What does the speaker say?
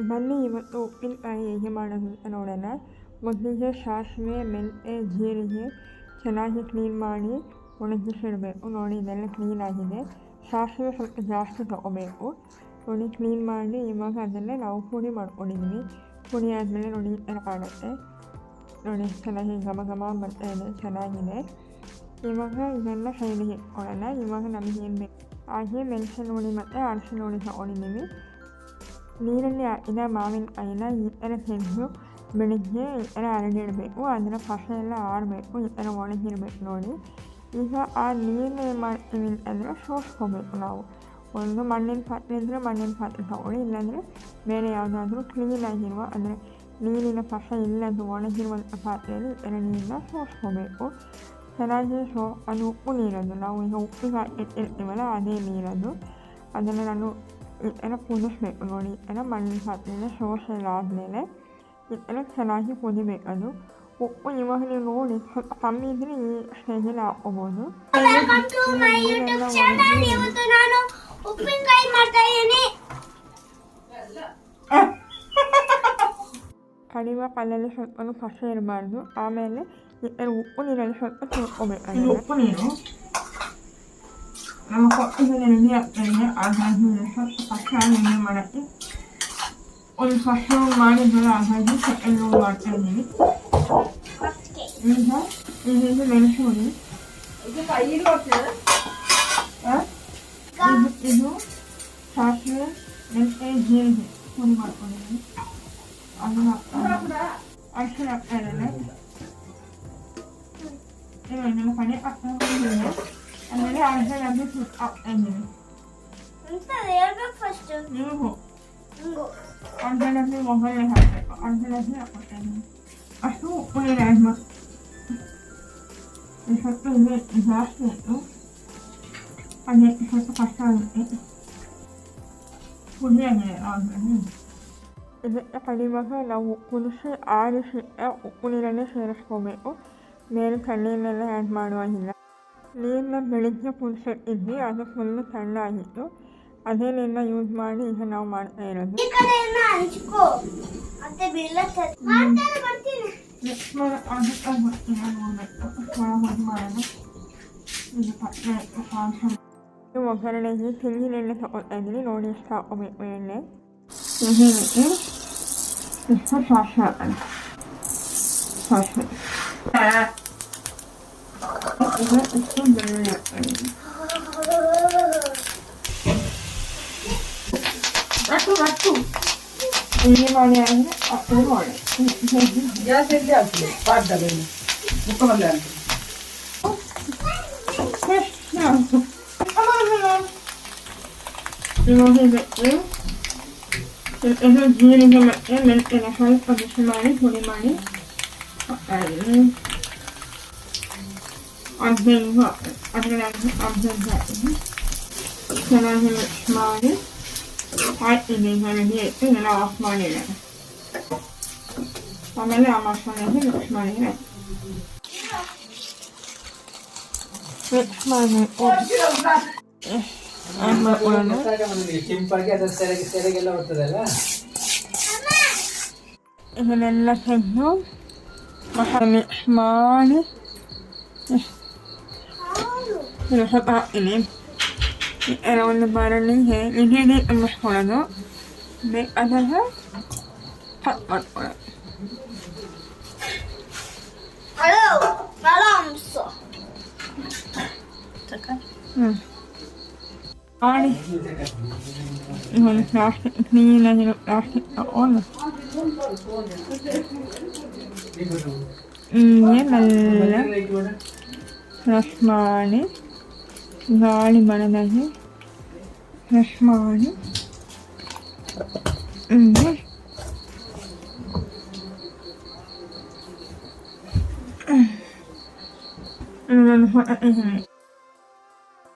ಬನ್ನಿ ಇವತ್ತು ಉಪ್ಪಿನಕಾಯಿ ಹೇಗೆ ಮಾಡೋದು ಅಂತ ನೋಡೋಣ. ಮೊದಲಿಗೆ ಸಾಸಿವೆ, ಮೆಂತ್ಯ, ಜೀರಿಗೆ ಚೆನ್ನಾಗಿ ಕ್ಲೀನ್ ಮಾಡಿ ಒಣಗಿಸಿಡಬೇಕು. ನೋಡಿ ಇದೆಲ್ಲ ಕ್ಲೀನ್ ಆಗಿದೆ. ಸಾಸಿವೆ ಸ್ವಲ್ಪ ಜಾಸ್ತಿ ತೊಗೋಬೇಕು. ನೋಡಿ ಕ್ಲೀನ್ ಮಾಡಿ ಇವಾಗ ಅದನ್ನು ನಾವು ಪುಡಿ ಮಾಡ್ಕೊಂಡಿದ್ವಿ. ಪುಡಿ ಆದಮೇಲೆ ನೋಡಿ ಈ ಥರ ಕಾಣುತ್ತೆ. ನೋಡಿ ಚೆನ್ನಾಗಿ ಘಮ ಘಮ ಬರ್ತಾ ಇದೆ, ಚೆನ್ನಾಗಿದೆ. ಇವಾಗ ಇದೆಲ್ಲ ಸೈಡಿಗೆ ಇಟ್ಕೊಳ್ಳೋಣ. ಇವಾಗ ನಮಗೆ ಏನು ಬೇಕು ಹಾಗೆ ಮೆಣಸಿನ ಹುಡಿ ಮತ್ತು ಅರಸಿನ ಹುಡಿ ತೊಗೊಂಡಿದ್ದೀವಿ. ನೀರಲ್ಲಿ ಹಾಕಿದ ಮಾವಿನಕಾಯಿನ ಈ ಥರ ತೆಗೆದು ಬೆಳಿಗ್ಗೆ ಈ ಥರ ಹರಡಿಡಬೇಕು. ಅದರ ಕಸ ಎಲ್ಲ ಆರಬೇಕು, ಈ ಥರ ಒಣಗಿರ್ಬೇಕು. ನೋಡಿ ಈಗ ಆ ನೀರು ಏನು ಮಾಡ್ತೀವಿ ಅಂತಂದರೆ ಸೋಸ್ಕೋಬೇಕು. ನಾವು ಒಂದು ಮಣ್ಣಿನ ಪಾತ್ರೆ ಇದ್ದರೆ ಮಣ್ಣಿನ ಪಾತ್ರೆ ತೊಗೊಳ್ಳಿ, ಇಲ್ಲಾಂದರೆ ಬೇರೆ ಯಾವುದಾದ್ರೂ ಕ್ಲೀನಾಗಿರುವ ಅಂದರೆ ನೀರಿನ ಕಸ ಇಲ್ಲದು ಒಣಗಿರುವಂಥ ಪಾತ್ರೆಯಲ್ಲಿ ಈ ಥರ ನೀರನ್ನ ಸೋಸ್ಕೋಬೇಕು. ಚೆನ್ನಾಗಿ ಅದು ಉಪ್ಪು ನೀರದು, ನಾವು ಈಗ ಉಪ್ಪಿಗೆ ಹಾಕಿಟ್ಟಿರ್ತೀವಲ್ಲ ಅದೇ ನೀರದು. ಅದನ್ನು ನಾನು ಈ ಥರ ಕುದಿಸ್ಬೇಕು. ನೋಡಿ ಈ ಥರ ಮಣ್ಣಿನ ಪಾತ್ರೆನ ಸೋಸೆಲ್ಲಾದಮೇಲೆ ಈ ಥರ ಚೆನ್ನಾಗಿ ಕುದಿಬೇಕು. ಅದು ಉಪ್ಪು ಇವಾಗ ನೀವು ನೋಡಿ ಸ್ವಲ್ಪ ಕಮ್ಮಿ ಇದ್ದರೆ ಈ ಸ್ಟೇಜಲ್ಲಿ ಹಾಕ್ಕೋಬೋದು. ಕಡಿಮೆ ಕಲ್ಲಲ್ಲಿ ಸ್ವಲ್ಪ ಕಸ ಇರಬಾರ್ದು. ಆಮೇಲೆ ಈ ಥರ ಉಪ್ಪು ನೀರಲ್ಲಿ ಸ್ವಲ್ಪ ತಿಳ್ಕೊಬೇಕು. ಉಪ್ಪು ನೀರು ನಮ್ಮ ಕೊಟ್ಟಿಗೆ ನೆನೆ ಆಗ್ತಾಯಿದೆ. ಅದಾದಮೇಲೆ ಸ್ವಲ್ಪ ಕಸ ನೆನೆ ಮಾಡೋಕ್ಕೆ ಒಂದು ಕಸ ಮಾಡಿದ್ಮೇಲೆ ಹಾಗಾಗಿ ಸೆಕೆಂಡ್ ಮಾಡ್ತಾಯಿದ್ದೀವಿ. ಈಗ ಇದು ಮೆಣಸುಡಿ, ಇದು ಸಾಸಿವೆ, ಮೆಂತ್ಯ, ಜೀರಿಗೆ ಪುಡಿ ಮಾಡ್ಕೊಂಡಿದ್ದೀನಿ. ಅದನ್ನು ಅರಿಶಿನ ಹಾಕ್ತಾ ಇದ್ದೇನೆ. ಇದನ್ನು ಕಡೆ ಹಾಕ್ಕೊಂಡಿದ್ದೀನಿ. ಆಮೇಲೆ ಅರ್ಧ ಡಬ್ಬಿ ಸುಟ್ಟು ಹಾಕ್ತಾ ಇದ್ದೀನಿ. ನೀವು ಅರ್ಧ ಡಬ್ಬಿ ಒಗ್ಗರಣೆ ಹಾಕಬೇಕು. ಅರ್ಧ ಡಬ್ಬಿ ಹಾಕ್ಕೊತಾ ಇದ್ದೀನಿ. ಅಷ್ಟು ಉಪ್ಪು ನೀರು ಆ್ಯಡ್ ಮಾಡಿ ಸ್ವಲ್ಪ ಇದು ಜಾಸ್ತಿ ಇತ್ತು, ಅದೇ ಸ್ವಲ್ಪ ಕಷ್ಟ ಆಗುತ್ತೆ. ಪುಡಿ ಆಗಿದೆ ಆದ್ಮೇಲೆ ಇದಕ್ಕೆ ಕಡಿವಾಗ ನಾವು ಕುದಿಸಿ ಆರಿಸಿ ಉಪ್ಪು ನೀರನ್ನೇ ಸೇರಿಸ್ಕೋಬೇಕು. ಬೇರೆ ಕಳ್ಳೆಯನ್ನೆಲ್ಲ ಆ್ಯಡ್ ಮಾಡುವಾಗಿಲ್ಲ. ನೀರನ್ನ ಬೆಳಿಗ್ಗೆ ಕುದಿಸಿಟ್ಟಿದ್ವಿ, ಅದು ಫುಲ್ಲು ತಣ್ಣಾಗಿತ್ತು. ಅದೇ ನೀರನ್ನ ಯೂಸ್ ಮಾಡಿ ಈಗ ನಾವು ಮಾಡ್ತಾ ಇರೋದು. ಮಿಕ್ಸ್ ಮಾಡೋಕ್ಕಾಗುತ್ತಾ ಗೊತ್ತಿಲ್ಲ, ನೋಡಬೇಕು ಹೊರಗೆ ಮಾಡೋದು. ಇದು ಪಟ್ಟೆ ಇಟ್ಟು ಒಗ್ಗರಣೆಗೆ ತೆಂಗಿನ ಎಣ್ಣೆ ತಗೊಳ್ತಾ ಇದ್ದೀನಿ. ನೋಡಿ ಎಷ್ಟು ಹಾಕೋಬೇಕು ಎಣ್ಣೆ. ತೆಂಗಿನಕ್ಕೆ ಇಷ್ಟು ಸಾಸಿವೆ ಹಾಕೋಣ. ಸಾಸಿವೆ ಈಗ ಇಷ್ಟು ಬೆಳ್ಳುಳ್ಳಿ ಹಾಕ್ತೀನಿ. ಇಲ್ಲಿ ಮಾಡಿ ಅಂದರೆ ಅದು ಮಾಡಿ ಇವಾಗ ಇದಕ್ಕೆ ಇದು ಜೀರಿಗೆ ಮತ್ತು ಮೆಂತ್ಯನ ಸ್ವಲ್ಪ ಬಿಸಿ ಮಾಡಿ ಪುಡಿ ಮಾಡಿ ಹಾಕ್ತಾಯಿದ್ದೀನಿ. ಅರ್ಧೆಂಗು ಅದರಲ್ಲಿ ಅರ್ಧೆಂಗು ಹಾಕಿದ್ದೀನಿ. ಚೆನ್ನಾಗಿ ಮಿಕ್ಸ್ ಮಾಡಿ ಹಾಕ್ತೀನಿ. ರೆಡಿ ಆಯಿತು. ಎಲ್ಲ ಆಫ್ ಮಾಡಿರೋಣ. ಆಮೇಲೆ ಆ ಮಸಾಲೆಗೆ ಮಿಕ್ಸ್ ಮಾಡಿದ್ರೆ ಮಿಕ್ಸ್ ಮಾಡಬೇಕು. ಇದನ್ನೆಲ್ಲ ತೆಗೆದು ಮಸಾಲೆ ಮಿಕ್ಸ್ ಮಾಡಿ ಇದು ಸ್ವಲ್ಪ ಹಾಕ್ತೀನಿ. ಎಲ್ಲ ಒಂದು ಬಾರಲ್ಲಿಗೆ ಇಡೀ ತುಂಬಿಸ್ಕೊಳ್ಳೋದು. ಬೇಕಾದಾಗ ಕಟ್ ಮಾಡ್ಕೊಳ್ಳೋದು. ಮಾಡಿ ಒಂದು ಪ್ಲಾಸ್ಟಿಕ್ ಕ್ಲೀನಾಗಿರೋ ಪ್ಲಾಸ್ಟಿಕ್ ತಗೊಂಡು ಮೆಲ್ಲ ಫ್ರೆಶ್ ಮಾಡಿ ಗಾಳಿ ಬರದಾಗೆ ಫ್ರೆಶ್ ಮಾಡಿ ಇದನ್ನು ಹೊರಟಿದ್ದೀನಿ.